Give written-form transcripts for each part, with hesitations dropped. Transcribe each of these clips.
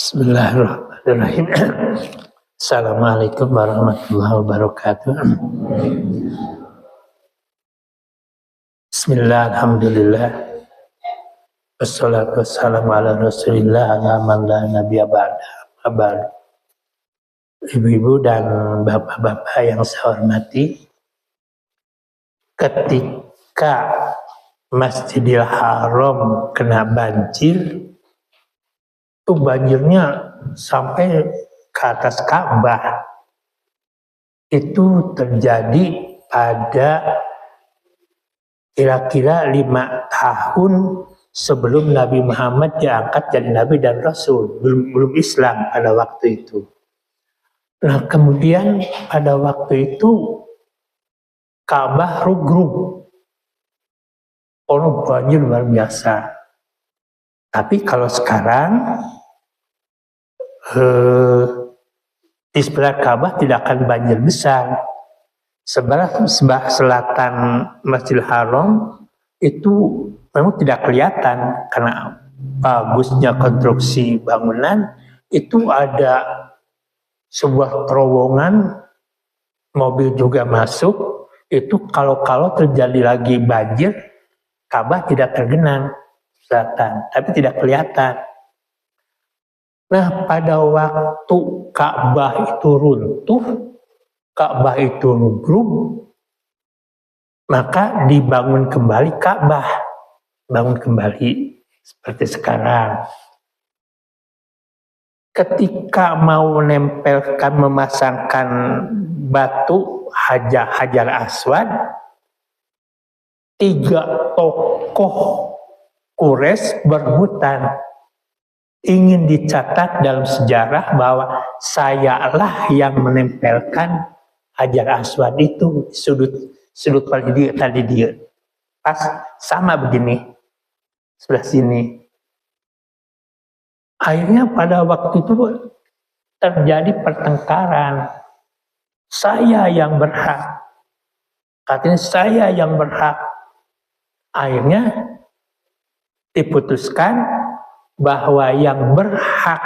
Bismillahirrahmanirrahim. Assalamualaikum warahmatullahi wabarakatuh. Bismillah, alhamdulillah. Wassalatu wassalamu ala rasulillah ala man la nabiyya ba'da. Ibu-ibu dan bapak-bapak yang saya hormati, ketika Masjidil Haram kena banjir, itu banjirnya sampai ke atas Ka'bah. Itu terjadi pada kira-kira 5 tahun sebelum Nabi Muhammad diangkat jadi Nabi dan Rasul. Belum Islam pada waktu itu. Nah, kemudian pada waktu itu Ka'bah rugruk. Banjir luar biasa. Tapi kalau sekarang di sebelah Ka'bah tidak akan banjir besar. Sebelah selatan Masjidil Haram itu memang tidak kelihatan karena bagusnya konstruksi bangunan. Itu ada sebuah terowongan, mobil juga masuk. Itu kalau terjadi lagi banjir, Ka'bah tidak tergenang selatan, tapi tidak kelihatan. Nah, pada waktu Ka'bah itu runtuh, Ka'bah itu rugruk, maka dibangun kembali Ka'bah, bangun kembali seperti sekarang. Ketika mau menempelkan, memasangkan batu Hajar Aswad, 3 tokoh Quraisy berebutan ingin dicatat dalam sejarah bahwa sayalah yang menempelkan Hajar Aswad itu sudut paling tadi dia. Pas sama begini sebelah sini. Akhirnya pada waktu itu terjadi pertengkaran. Saya yang berhak. Katanya saya yang berhak. Akhirnya diputuskan bahwa yang berhak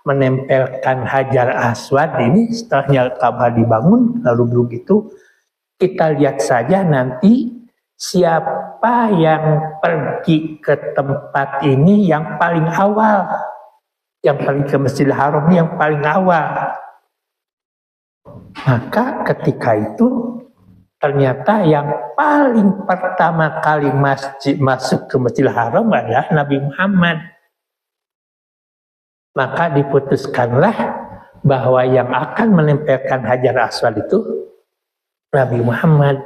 menempelkan Hajar Aswad ini setelahnya Ka'bah dibangun lalu begitu, kita lihat saja nanti siapa yang pergi ke tempat ini yang paling awal, yang paling ke Masjidil Haram yang paling awal. Maka ketika itu ternyata yang paling pertama kali masuk ke Masjidil Haram adalah Nabi Muhammad. Maka diputuskanlah bahwa yang akan menempelkan Hajar Aswad itu Nabi Muhammad.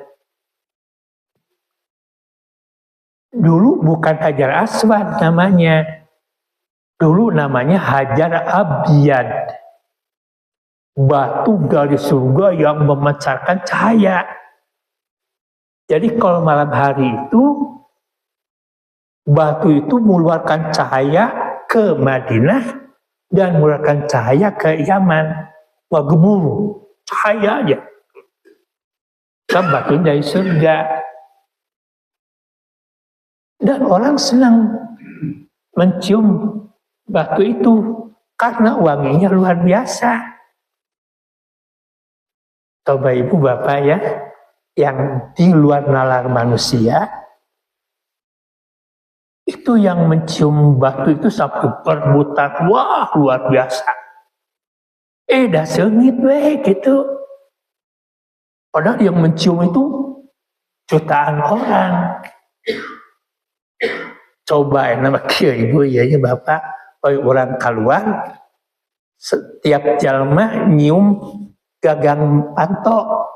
Dulu bukan Hajar Aswad namanya. Dulu namanya Hajar Abyad. Batu dari surga yang memancarkan cahaya. Jadi kalau malam hari itu, batu itu mengeluarkan cahaya ke Madinah dan mengeluarkan cahaya ke Yaman. Wah, gemuruh, cahaya aja. Kan batu dari surga. Dan orang senang mencium batu itu karena wanginya luar biasa. Coba ibu bapak ya, yang di luar nalar manusia, itu yang mencium batu itu sampai berebutan, wah luar biasa. Dah sengit weh gitu. Padahal yang mencium itu jutaan orang. Coba nama kia ibu ya bapak, orang keluar, setiap jalma nyium gagang pantok.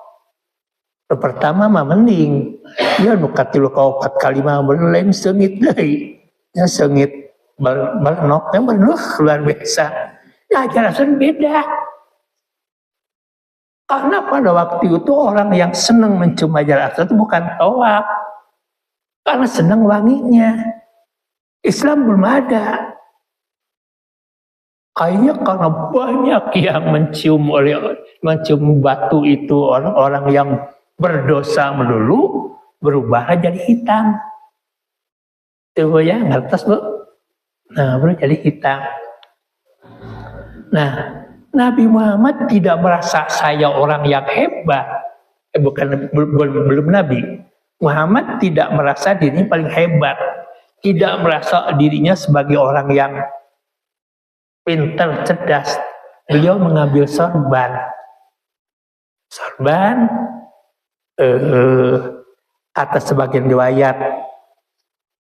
Pertama mah mending, ya nukat 3 4 kali mah belum sengit deh, ya sengit melenoknya luar biasa. Ya jelasan beda. Karena pada waktu itu orang yang senang mencium Hajar Aswad itu bukan tawaf, karena senang wanginya. Islam belum ada. Akhirnya karena banyak yang mencium batu itu orang-orang yang berdosa melulu, berubah jadi hitam. Tuh ya, ngertos bu? Nah, baru jadi hitam. Nah, Nabi Muhammad tidak merasa saya orang yang hebat. Belum Nabi. Muhammad tidak merasa dirinya paling hebat. Tidak merasa dirinya sebagai orang yang pintar, cerdas. Beliau mengambil sorban. Sorban, kata sebagian riwayat,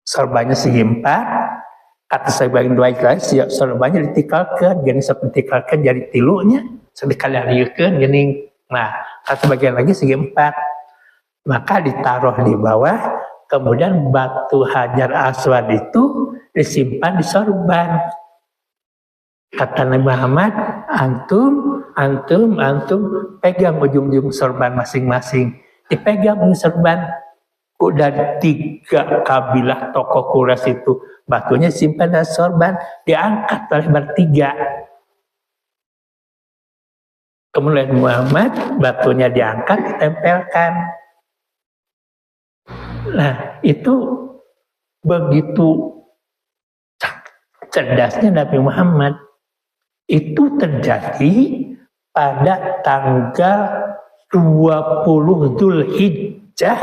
sorbannya segi 4, kata sebagian riwayat sorbannya ditikalkan, jadi ditikalkan jadi tilunya, sekali hariukeun geuning. Nah, kata sebagian lagi segi 4. Maka ditaruh di bawah, kemudian batu Hajar Aswad itu disimpan di sorban. Kata Nabi Muhammad, antum pegang ujung-ujung sorban masing-masing. Dipegang ujung sorban. Udah 3 kabilah tokoh Quraisy itu batunya simpan dalam sorban, diangkat oleh bertiga. Kemudian Muhammad batunya diangkat, ditempelkan. Nah, itu begitu cerdasnya Nabi Muhammad. Itu terjadi pada tanggal 20 Dzulhijjah,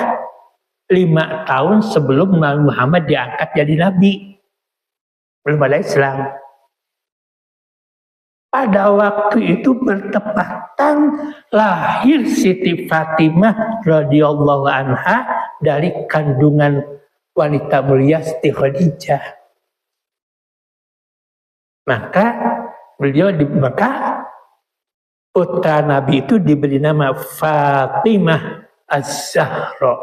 5 tahun sebelum Nabi Muhammad diangkat jadi Nabi. Belum ada Islam. Pada waktu itu bertepatan lahir Siti Fatimah radhiyallahu anha dari kandungan wanita mulia Siti Khadijah. Maka putra Nabi itu diberi nama Fatimah Az-Zahra.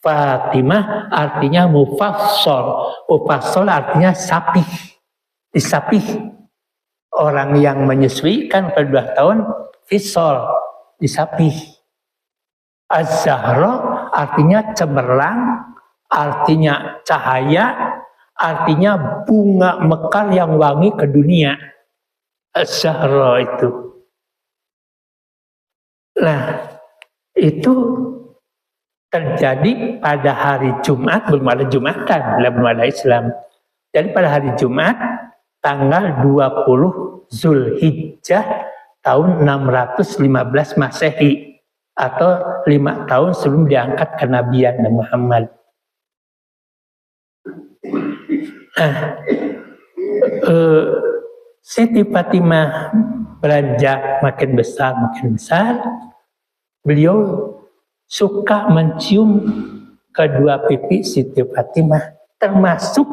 Fatimah artinya mufassal. Mufassal artinya sapih. Disapih. Orang yang menyusui kan pada 2 tahun fisol, disapih. Az-Zahra artinya cemerlang, artinya cahaya, artinya bunga mekar yang wangi ke dunia. Az-Zahra itu. Nah, itu terjadi pada hari Jumat, belum ada Jumatan, belum ada Islam. Jadi pada hari Jumat, tanggal 20 Zulhijjah tahun 615 Masehi atau 5 tahun sebelum diangkat kenabian Nabi Muhammad. Nah, Siti Fatimah beranjak makin besar, beliau suka mencium kedua pipi Siti Fatimah, termasuk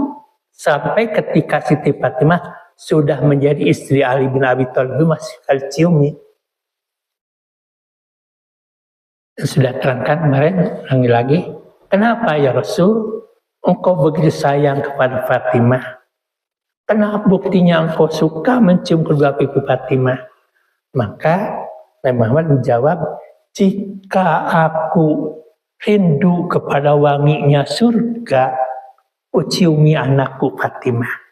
sampai ketika Siti Fatimah sudah menjadi istri Ali bin Abi Thalib masih sekali ciumi. Sudah terangkan kemarin, ulangi lagi. Kenapa ya Rasul, engkau begitu sayang kepada Fatimah? Kenapa buktinya engkau suka mencium kedua pipi Fatimah? Maka Nabi Muhammad menjawab, jika aku rindu kepada wanginya surga, uciumi anakku Fatimah.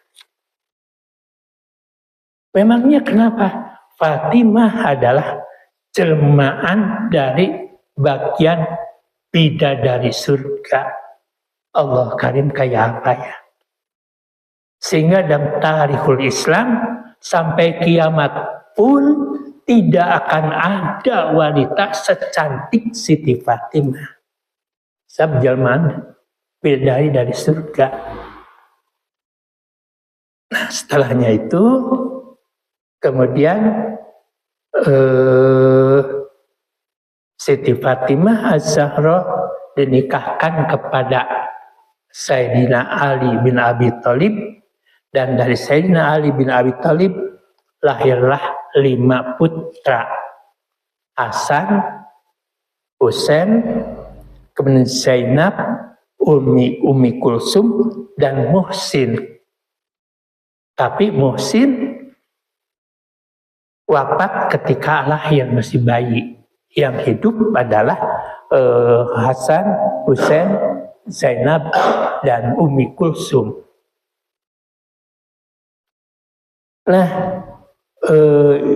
Memangnya kenapa? Fatimah adalah jelmaan dari bagian bidadari surga. Allah karim kayak apa ya? Sehingga dalam tarikhul Islam sampai kiamat pun tidak akan ada wanita secantik Siti Fatimah. Sebab jelmaan bidadari dari surga. Nah, setelahnya itu kemudian Siti Fatimah Az-Zahra dinikahkan kepada Sayyidina Ali bin Abi Thalib, dan dari Sayyidina Ali bin Abi Thalib lahirlah 5 putra. Hasan, Husain, kemudian Zainab, Ummi Kulsum, dan Muhsin. Tapi Muhsin wafat ketika lahir masih bayi. Yang hidup adalah Hasan, Husain, Zainab, dan Ummi Kulsum. Nah,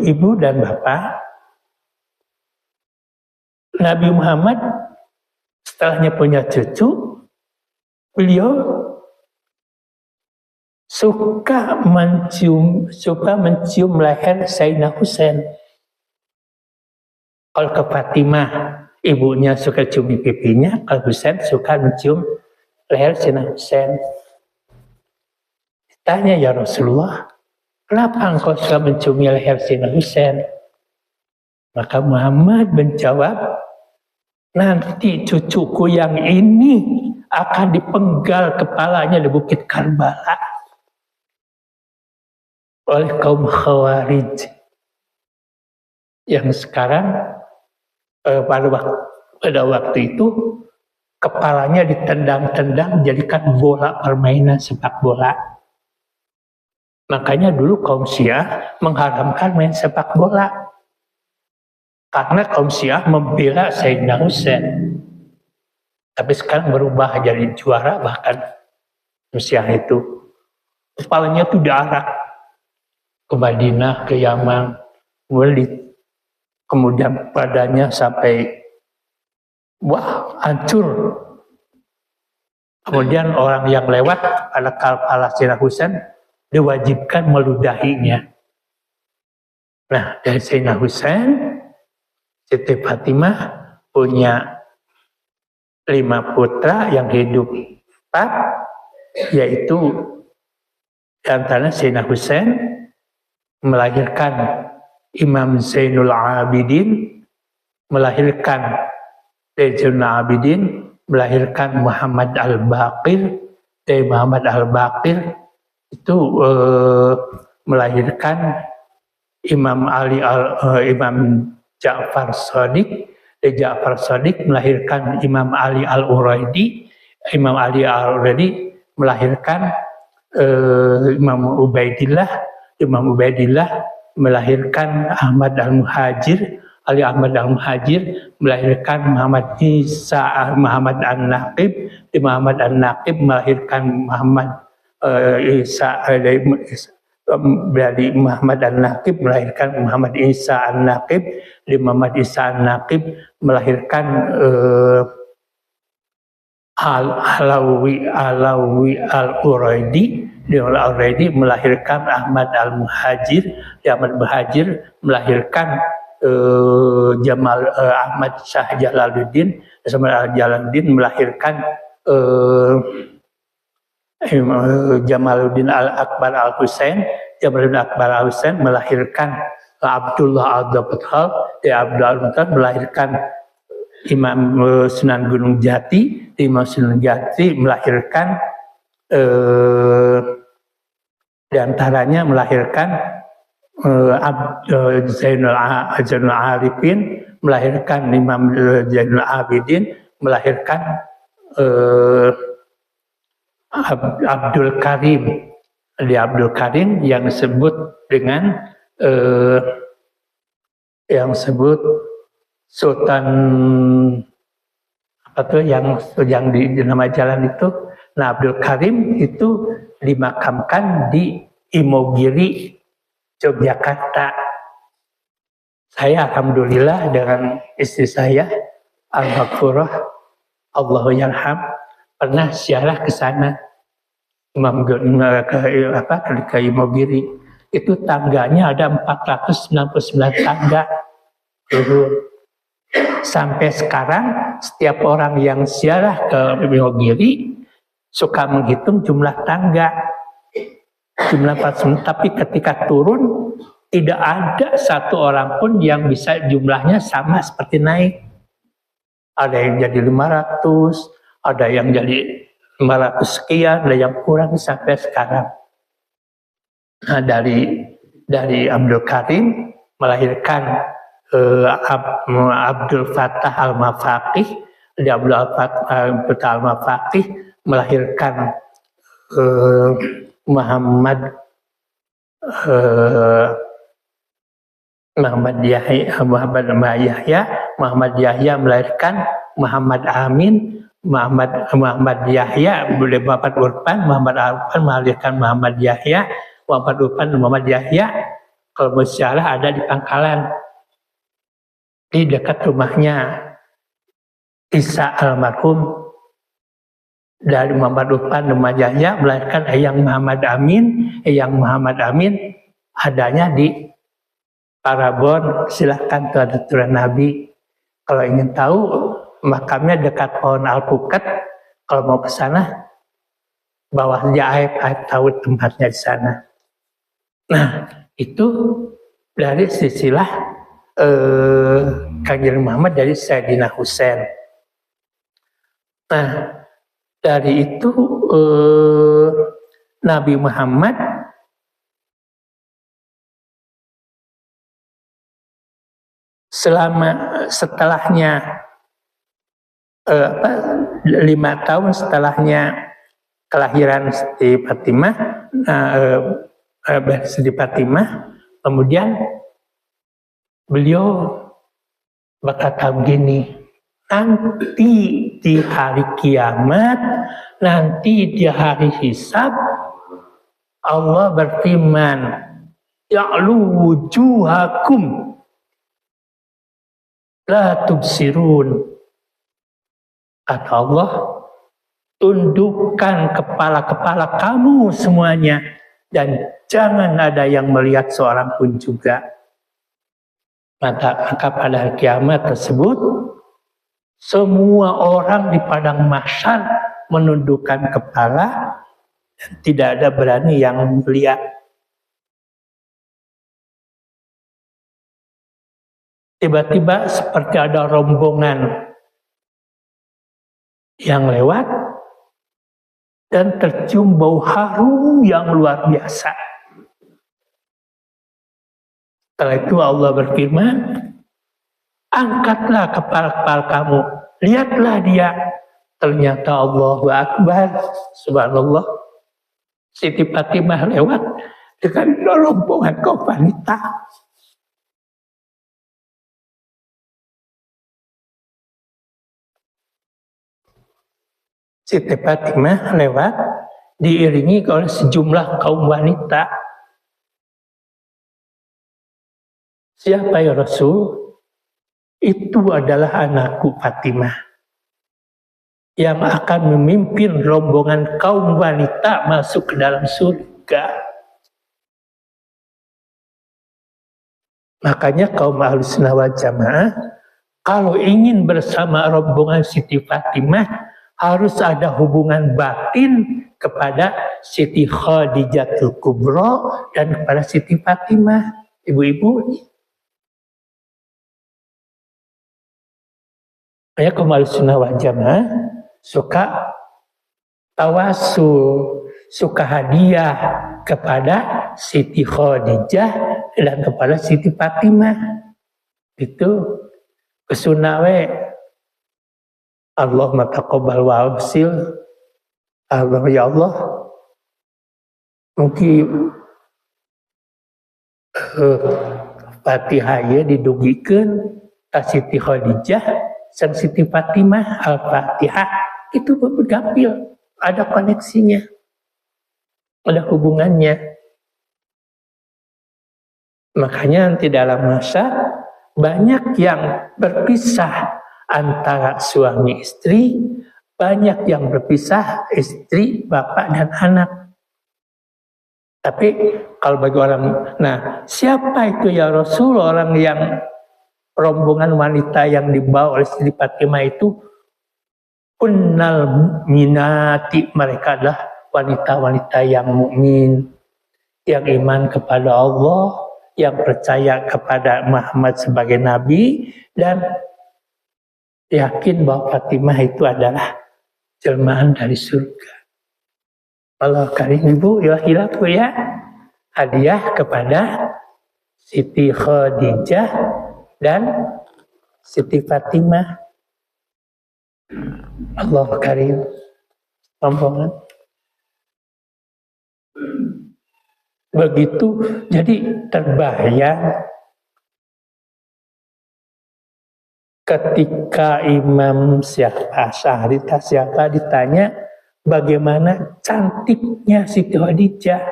ibu dan bapak, Nabi Muhammad setelahnya punya cucu, beliau suka mencium leher Sayyidina Husain. Kalau ke Fatimah, ibunya suka cium di pipinya, kalau Husain suka mencium leher Sayyidina Husain. Tanya, ya Rasulullah, kenapa engkau suka mencium leher Sayyidina Husain? Maka Muhammad menjawab, nanti cucuku yang ini akan dipenggal kepalanya di Bukit Karbala oleh kaum Khawarij yang sekarang pada waktu itu kepalanya ditendang-tendang jadikan bola permainan sepak bola. Makanya dulu kaum Syiah mengharamkan main sepak bola karena kaum Syiah membela Sayyidina Husain. Tapi sekarang berubah jadi juara, bahkan Syiah itu kepalanya tuh diarak ke Madinah, ke Yaman, kemudian badannya sampai hancur. Kemudian orang yang lewat pada kepala Sayyidina Husain diwajibkan meludahinya. Nah, dari Sayyidina Husain, Siti Fatimah punya 5 putra yang hidup 4, yaitu antara Sayyidina Husain melahirkan Imam Zainul Abidin, melahirkan Zainul Abidin, melahirkan Muhammad Al-Baqir, dari Muhammad Al-Baqir itu melahirkan Imam Imam Ja'far Shadiq, dari Ja'far Shadiq melahirkan Imam Ali Al-Uraidi, Imam Ali Al-Uraidi melahirkan Imam Ubaidillah, Imam Ubaidillah melahirkan Ahmad Al-Muhajir, Ali Ahmad Al-Muhajir melahirkan Muhammad Muhammad An-Naqib, Muhammad An-Naqib melahirkan Muhammad Isa dari Muhammad An-Naqib melahirkan Muhammad Isa An-Naqib, di Muhammad Isa An-Naqib melahirkan Alawi Al-Uraidi, di Al-Uraidi melahirkan Ahmad Al-Muhajir, di Ahmad Muhajir melahirkan Ahmad Shah Jalaluddin, Jalaluddin melahirkan Jamaluddin Al-Akbar Al-Husain, Jamaluddin Akbar Al-Husain melahirkan Abdullah Al-Dabthal, Abdullah Al-Dabthal melahirkan Imam Sunan Gunung Jati, Imam Sunan Jati melahirkan diantaranya melahirkan Zainul Arifin, melahirkan Imam Zainul Abidin, melahirkan Abdul Karim, di Abdul Karim yang disebut dengan yang disebut Sultan apa tuh yang di nama jalan itu. Nah, Abdul Karim itu dimakamkan di Imogiri, Yogyakarta. Saya alhamdulillah dengan istri saya Al-Maghfurah, Allahu Yarham, pernah ziarah ke sana, ke Imogiri. Itu tangganya ada 499 tangga. Sampai sekarang setiap orang yang ziarah ke Imogiri suka menghitung jumlah tangga, jumlah pasang, tapi ketika turun tidak ada satu orang pun yang bisa jumlahnya sama seperti naik. Ada yang jadi 500, ada yang jadi 500 sekian, ada yang kurang sampai sekarang. Nah, dari Abdul Karim melahirkan Abdul Fattah Al-Mafaqih, di Abdul Fattah Al-Mafaqih melahirkan Muhammad Yahya melahirkan Muhammad Amin, Muhammad Yahya, Muhammad Urban melahirkan Muhammad Yahya, Muhammad Urban dan Muhammad Yahya. Kalau bersyarah ada di Pangkalan, di dekat rumahnya Isa almarhum, dari Muhammad Urfan Lumajaya melahirkan Eyang Muhammad Amin. Eyang Muhammad Amin adanya di Parabon, silahkan Tuan Nabi. Kalau ingin tahu, makamnya dekat pohon alpukat. Kalau mau ke sana, bawa saja Aib tahu tempatnya di sana. Nah, itu dari silsilah Kanjeng Muhammad dari Sayyidina Husain. Nah, dari itu Nabi Muhammad setelahnya 5 tahun setelahnya kelahiran Siti Fatimah, kemudian beliau berkata begini, nanti di hari kiamat, nanti di hari hisab, Allah berfirman, ya'lu wujuhakum la tubsirun. Kata Allah, tundukkan kepala-kepala kamu semuanya dan jangan ada yang melihat seorang pun juga. Maka pada hari kiamat tersebut, semua orang di padang mahsyar menundukkan kepala dan tidak ada berani yang melihat. Tiba-tiba seperti ada rombongan yang lewat dan tercium bau harum yang luar biasa. Setelah itu Allah berfirman, angkatlah kepala-kepala kamu, lihatlah dia. Ternyata Allahu Akbar, subhanallah, Siti Fatimah lewat dengan rombongan kaum wanita. Siti Fatimah lewat diiringi oleh sejumlah kaum wanita. Siapa ya Rasul? Itu adalah anakku Fatimah yang akan memimpin rombongan kaum wanita masuk ke dalam surga. Makanya kaum Ahlussunnah wal Jamaah kalau ingin bersama rombongan Siti Fatimah harus ada hubungan batin kepada Siti Khadijatul Kubra dan kepada Siti Fatimah, ibu-ibu. Saya kaum Ahlussunnah wal Jamaah suka tawasul, suka hadiah kepada Siti Khadijah dan kepada Siti Fatimah. Itu kesunawe Allahumma taqabbal wa absil. Allah ya Allah, mungkin Fatihah didugikeun ka Siti Khadijah sang Siti Fatimah, Al-Fatihah itu bergapil, ada koneksinya, ada hubungannya. Makanya di dalam masa banyak yang berpisah antara suami istri, banyak yang berpisah istri, bapak dan anak. Tapi kalau bagi orang, nah siapa itu ya Rasul, orang yang rombongan wanita yang dibawa oleh Siti Fatimah itu kunnal minati, mereka adalah wanita-wanita yang mukmin, yang iman kepada Allah, yang percaya kepada Muhammad sebagai nabi dan yakin bahwa Fatimah itu adalah jelmaan dari surga. Allah karim ibu ya hilafu ya, hadiah kepada Siti Khadijah dan Siti Fatimah. Allah karim, rombongan. Begitu, jadi terbayang ketika Imam Syahri siapa ditanya bagaimana cantiknya Siti Khadijah.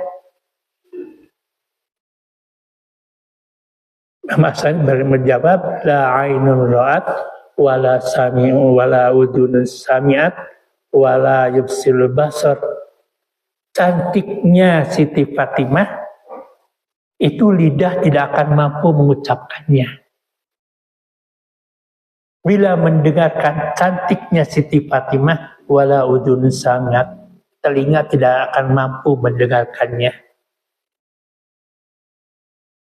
Mas Syahri menjawab, la ainun ra'at wala sami'u wala udhun sami'at wala yubsirul basar. Cantiknya Siti Fatimah itu lidah tidak akan mampu mengucapkannya. Bila mendengarkan cantiknya Siti Fatimah, wala udhun sangat, telinga tidak akan mampu mendengarkannya.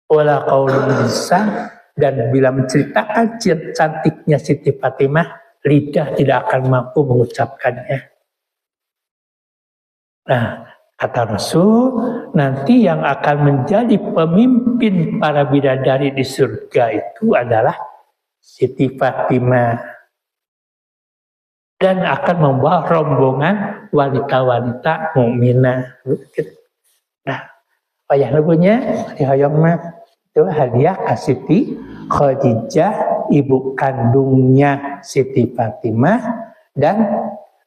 Wala qaulun lisan, dan bila menceritakan cantiknya Siti Fatimah, lidah tidak akan mampu mengucapkannya. Nah, kata Rasul, nanti yang akan menjadi pemimpin para bidadari di surga itu adalah Siti Fatimah. Dan akan membawa rombongan wanita-wanita mukminah. Nah, payah lagunya dihoyong mah itu hadiah ke Siti Khadijah, ibu kandungnya Siti Fatimah, dan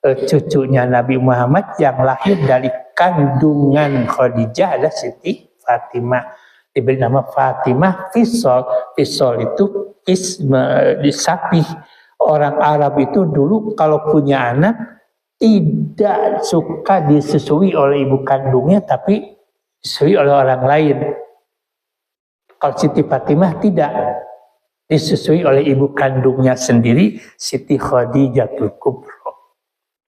cucunya Nabi Muhammad yang lahir dari kandungan Khadijah adalah Siti Fatimah. Diberi nama Fatimah Fisol. Fisol itu di sapi. Orang Arab itu dulu kalau punya anak tidak suka disusui oleh ibu kandungnya, tapi disusui oleh orang lain. Kalau Siti Fatimah tidak, disusui oleh ibu kandungnya sendiri, Siti Khadijatul Kubra.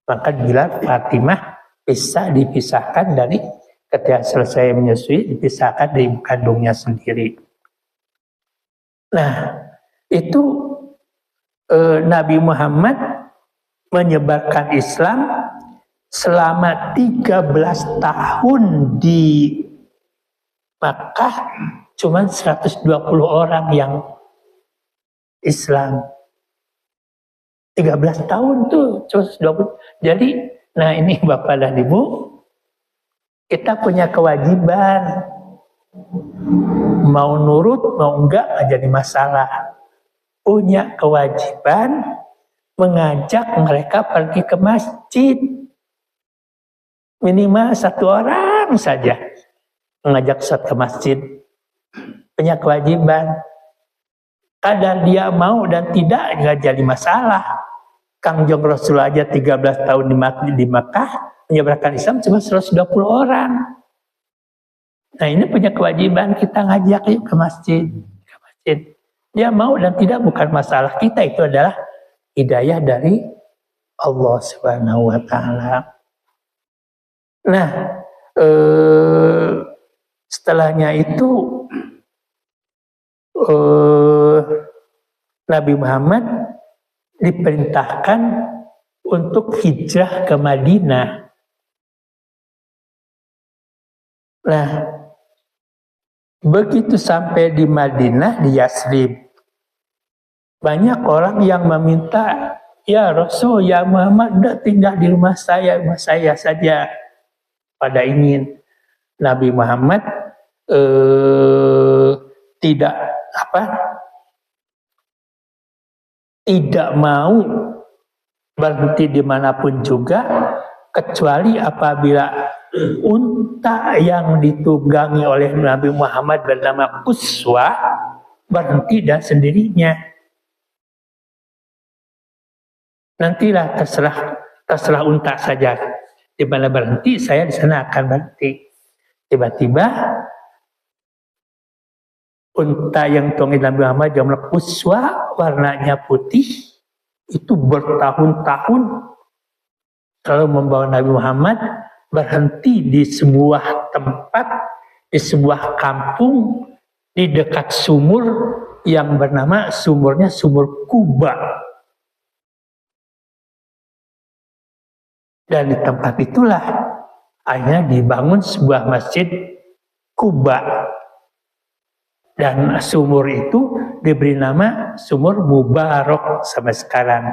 Maka bila Fatimah bisa dipisahkan dari ketika selesai menyusui, dipisahkan dari ibu kandungnya sendiri. Nah, itu Nabi Muhammad menyebarkan Islam selama 13 tahun di Makkah, cuma 120 orang yang Islam. 13 tahun tuh, 120. Jadi, nah ini Bapak dan Ibu, kita punya kewajiban. Mau nurut, mau enggak jadi masalah. Punya kewajiban mengajak mereka pergi ke masjid. Minimal 1 orang saja mengajak Ustaz ke masjid. Punya kewajiban. Kadang dia mau dan tidak, nggak jadi masalah. Kang Jong Rasul aja 13 tahun di Makkah menyebarkan Islam cuma 120 orang. Nah ini punya kewajiban, kita ngajak yuk ke masjid. Dia mau dan tidak bukan masalah kita, itu adalah hidayah dari Allah Subhanahu wa taala. Nah, setelahnya itu Nabi Muhammad diperintahkan untuk hijrah ke Madinah. Nah, begitu sampai di Madinah, di Yasrib, banyak orang yang meminta, ya Rasul, ya Muhammad, udah tinggal di rumah saya saja. Pada ingin Nabi Muhammad tidak mau berhenti dimanapun juga, kecuali apabila unta yang ditunggangi oleh Nabi Muhammad bernama Quswa berhenti dan sendirinya. Nantilah terserah unta saja. Di mana berhenti, saya di sana akan berhenti. Tiba-tiba unta yang ditunggangi Nabi Muhammad yang bernama Quswa, warnanya putih, itu bertahun-tahun selalu membawa Nabi Muhammad berhenti di sebuah tempat, di sebuah kampung, di dekat sumur yang bernama sumur Quba. Dan di tempat itulah akhirnya dibangun sebuah masjid Quba. Dan sumur itu diberi nama sumur Mubarak sampai sekarang.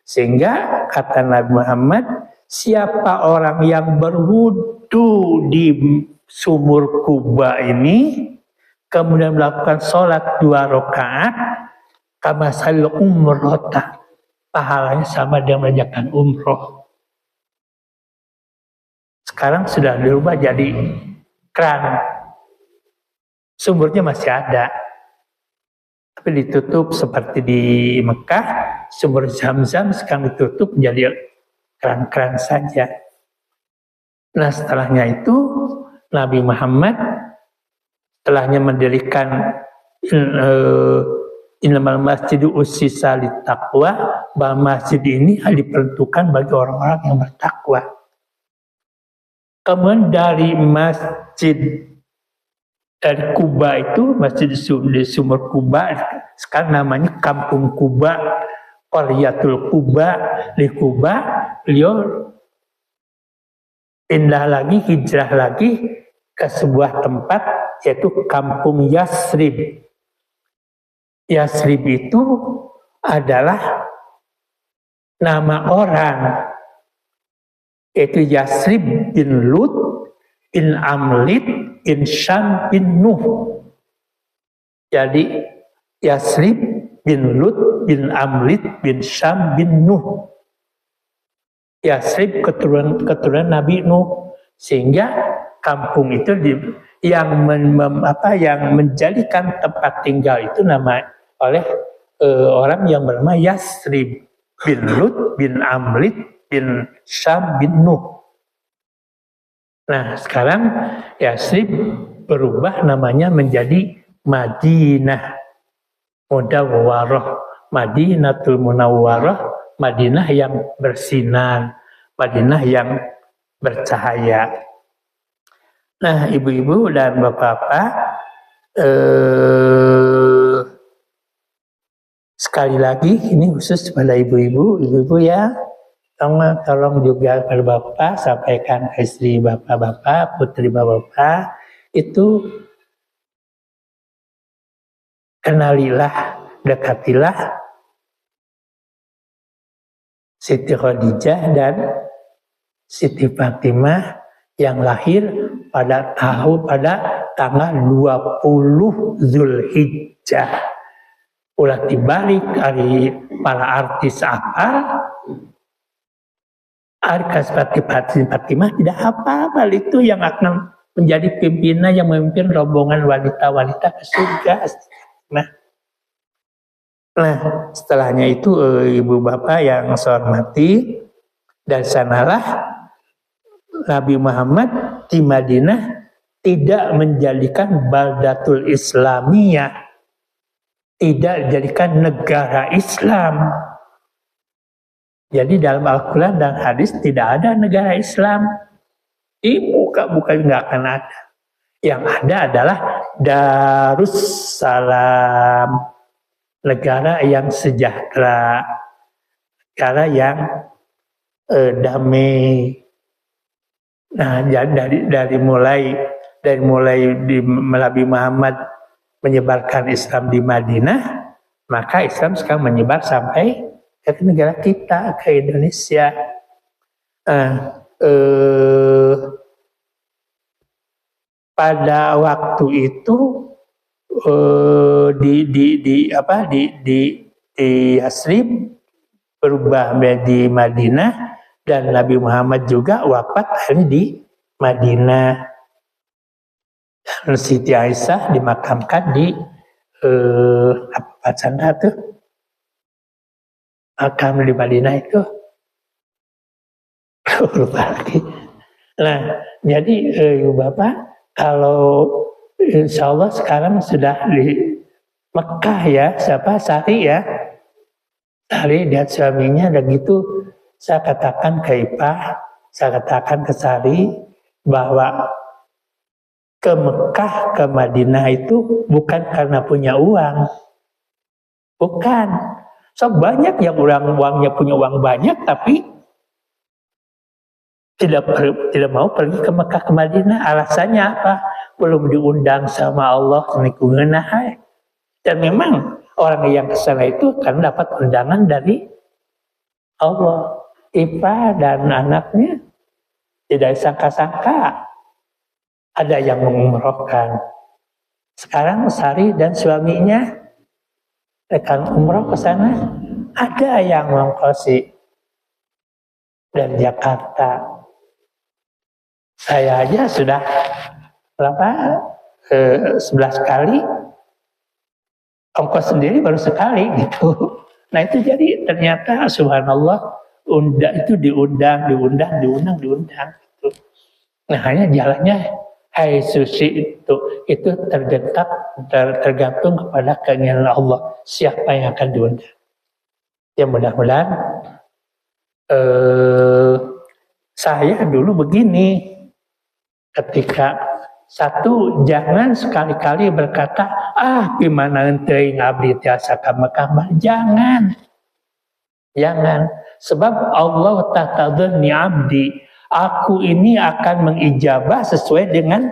Sehingga kata Nabi Muhammad, siapa orang yang berwudu di sumur Quba ini, kemudian melakukan sholat 2 rakaat, kama salil umrota, pahalanya sama dia mengerjakan umroh. Sekarang sudah dirubah jadi keran. Sumurnya masih ada, tapi ditutup seperti di Mekah. Sumur Zam-Zam sekarang ditutup menjadi keren-keren saja. Nah setelahnya itu Nabi Muhammad setelahnya mendirikan Innamal masjidu ussisa littaqwa, bahwa masjid ini diperuntukkan bagi orang-orang yang bertakwa. Kemudian dari Kuba itu, masjid di Sumur Kuba, sekarang namanya Kampung Kuba, Qaryatul Kuba, di Kuba, beliau pindah lagi, hijrah lagi ke sebuah tempat yaitu Kampung Yasrib. Yasrib itu adalah nama orang, yaitu Yasrib bin Lut bin Amlit bin Syam bin Nuh. Jadi Yasrib bin Lut bin Amlit bin Syam bin Nuh. Yasrib keturunan Nabi Nuh, sehingga kampung itu yang menjadikan tempat tinggal itu nama oleh orang yang bernama Yasrib bin Lut bin Amlit bin Syam bin Nuh. Nah sekarang Yasrib berubah namanya menjadi Madinah Munawwarah, Madinatul Munawwarah, Madinah yang bersinar, Madinah yang bercahaya. Nah ibu-ibu dan bapak-bapak, sekali lagi ini khusus pada ibu-ibu ya, tolong juga pada bapak sampaikan ke istri bapak-bapak, putri bapak-bapak, itu kenalilah, dekatilah Siti Khadijah dan Siti Fatimah yang lahir pada tanggal 20 Zulhijjah. Ulah dibalik dari para artis apa, artis Fatimah tidak apa-apa, itu yang akan menjadi pimpinan yang memimpin rombongan wanita-wanita ke surga. Nah setelahnya itu ibu bapak yang saya hormati, dari sanalah Nabi Muhammad di Madinah tidak menjadikan baldatul Islamiyah, tidak dijadikan negara Islam. Jadi dalam Al-Quran dan hadis tidak ada negara Islam. Di muka nggak akan ada. Yang ada adalah Darussalam, negara yang sejahtera, negara yang damai. Nah, dari mulai Nabi Muhammad menyebarkan Islam di Madinah, maka Islam sekarang menyebar sampai ke negara kita, ke Indonesia. Pada waktu itu di Yasrib berubah menjadi Madinah, dan Nabi Muhammad juga wafat akhirnya di Madinah. Dan Siti Aisyah dimakamkan di apa sana tuh, makam di Madinah itu lupa lagi. Nah jadi ibu bapak, kalau insya Allah sekarang sudah di Mekah ya, siapa Sari ya, Sari lihat suaminya, dan gitu saya katakan ke Ipah, saya katakan ke Sari bahwa ke Mekah, ke Madinah itu bukan karena punya uang, bukan. So banyak yang uangnya punya uang banyak tapi tidak mau pergi ke Mekah, ke Madinah. Alasannya apa? Belum diundang sama Allah. Dan memang orang yang ke sana itu kan dapat undangan dari Allah. Ipah dan anaknya tidak sangka-sangka ada yang mengumrohkan. Sekarang Sari dan suaminya akan umroh ke sana, ada yang mengkosi dari Jakarta. Saya aja sudah 11 kali, ongkos sendiri baru sekali gitu. Nah itu jadi ternyata subhanallah, diundang gitu. Nah, hanya jalannya hai suci itu tergantung kepada keinginan Allah siapa yang akan diundang. Ya mudah-mudahan saya dulu begini, ketika satu, jangan sekali-kali berkata gimana teuing abdi tiasa ka Mekah. Jangan, sebab Allah tatadzanni abdi, aku ini akan mengijabah sesuai dengan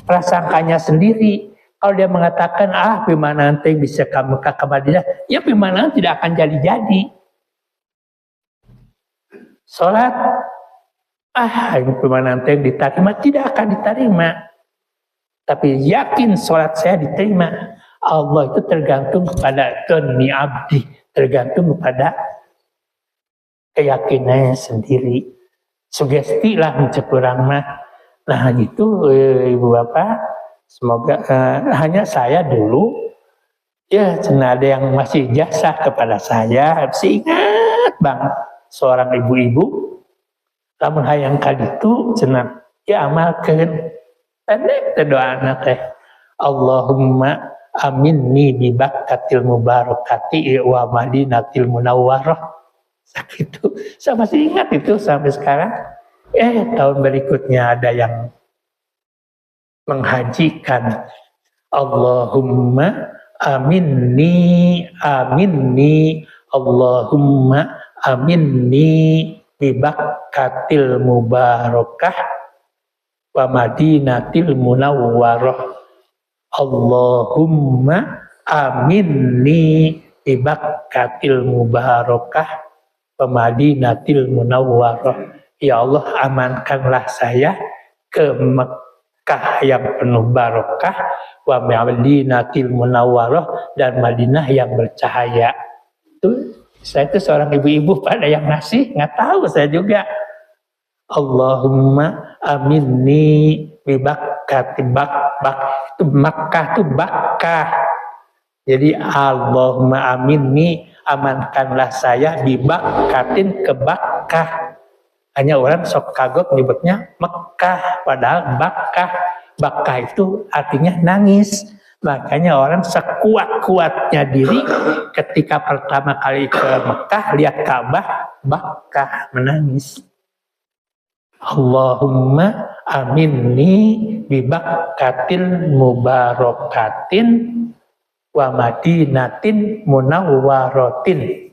prasangkanya sendiri. Kalau dia mengatakan gimana teuing bisa ka Mekah ka Madinah, ya gimana tidak akan jadi. Salat gimana teuing diterima, tidak akan diterima. Tapi yakin salat saya diterima. Allah itu tergantung kepada dhanni abdi, tergantung kepada keyakinannya sendiri. Sugesti lah mencek urang mah. Nah gitu ibu bapak, semoga hanya saya dulu ya cenah ada yang masih jasa kepada saya, masih ingat banget seorang ibu-ibu lamun hayang kaditu cenah ya amalkeun pendek doana teh Allahumma aminni bi bakkatil mubarakati wa madinatil munawwarah. Gitu. Saya masih ingat itu sampai sekarang. Tahun berikutnya ada yang menghajikan Allahumma aminni Allahumma aminni bi bakkatil mubarakah wa madinatil munawwarah. Allahumma aminni bi bakkatil mubarakah wa madinatil munawwarah. Ya Allah, amankanlah saya ke Mekah yang penuh barokah, wa madinatil munawwarah, dan Madinah yang bercahaya. Saya itu seorang ibu-ibu pada yang ngasih, nggak tahu saya juga. Allahumma aminni bi bakkati itu Makkah itu Bakkah. Jadi Allahumma aminni, amankanlah saya bi bakkatin ke Bakkah. Hanya orang sok kagok nyebutnya Mekah, padahal Bakkah itu artinya nangis. Makanya orang sekuat-kuatnya diri ketika pertama kali ke Mekah lihat Ka'bah, Bakkah, menangis. Allahumma aminni bi bakkatil mubarakatin wa madinatin munawwaratin.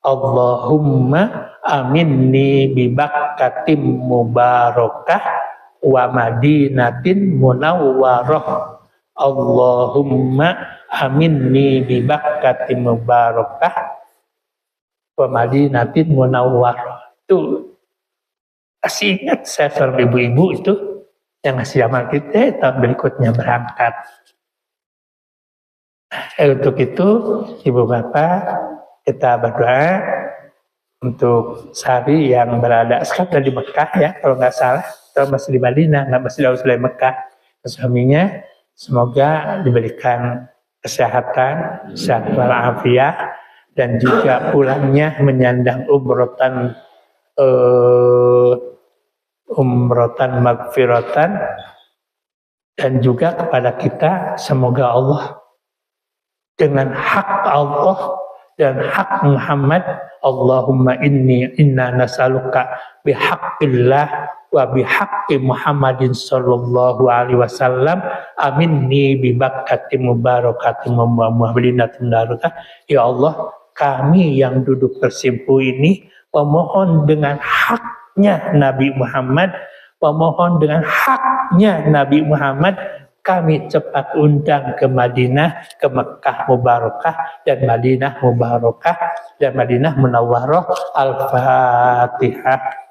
Allahumma aminni bi bakkatin mubarakah wa madinatin munawwarah. Allahumma aminni bi bakkatin mubarakah wa madinatin munawwarah. Itu masih ingat saya seorang ibu-ibu itu yang ngasih amal kita tahun berikutnya berangkat. Untuk itu ibu bapak kita berdoa untuk Sari yang berada sekarang di Mekah ya kalau nggak salah, atau masih di Madinah, nggak masih jauh dari Mekah. Suaminya semoga diberikan kesehatan, sehat walafiat, dan juga pulangnya menyandang umrotan magfiratan, dan juga kepada kita semoga Allah dengan hak Allah dan hak Muhammad, Allahumma inna nas'aluka bihaqqillah wa bihaqqi Muhammadin sallallahu alaihi wasallam aminni bi bakkatin mubarakatin wa madinatin munawwarah. Ya Allah, kami yang duduk bersimpuh ini memohon dengan haknya Nabi Muhammad, memohon dengan haknya Nabi Muhammad, kami cepat undang ke Madinah, ke Mekah Mubarakah dan Madinah Mubarakah dan Madinah Munawwarah. Al-Fatihah.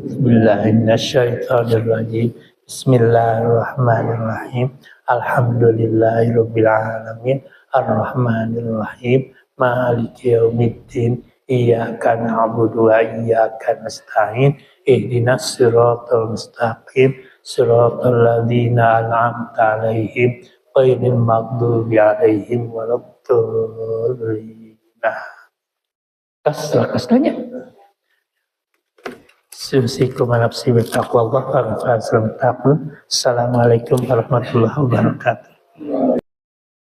Bismillahirrahmanirrahim. Bismillahirrahmanirrahim. Alhamdulillahirabbil alamin. Arrahmanirrahim. Maliki yaumiddin. Iyyaka na'budu wa iyyaka nasta'in. Ihdinas siratal mustaqim. Siratal ladzina an'amta 'alaihim ghairil maghdubi 'alaihim waladdallin. Kas nanya. Susikum nafsi bertakwa Allah. Assalamualaikum warahmatullahi wabarakatuh.